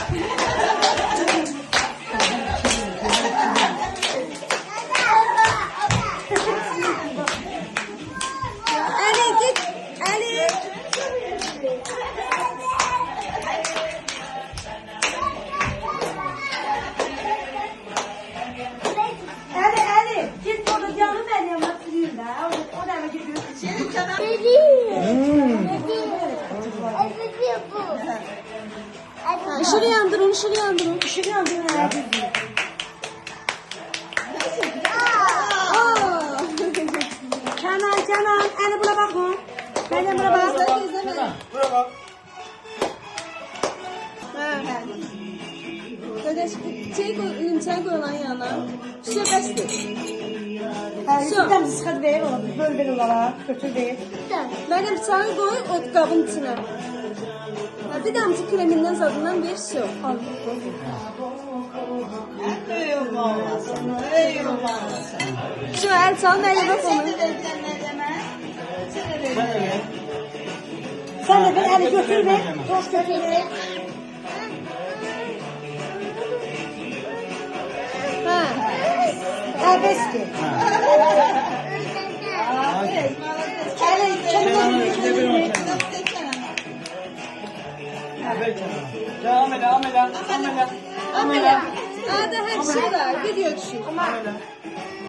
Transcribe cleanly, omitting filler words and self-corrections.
Ali git. Ali. Ali. Git orada canım benim. Hatırlayayım da. O da eve gidiyor. Senin canım. Işığı yandır onu, ışığı yandır onu. Işığı yandır onu. Canan, hani buna bak mı? Bana buna bak. Buraya bak. Kardeş, çay koyulan yana. Söhbəsdir. Sizden sıkıntı verir ona. Böyle olarak. Götür verir. Mənim bıçağı koy o qabın içine. Bir damcı kreminden zadından ver, şey yok. Şu el çalın, ələ bak onu. Sen de bir eli götür ver. Toz götür ver. Ha. Serbesttir. Eli kendine götür ver. Ada her şey var, video düşün.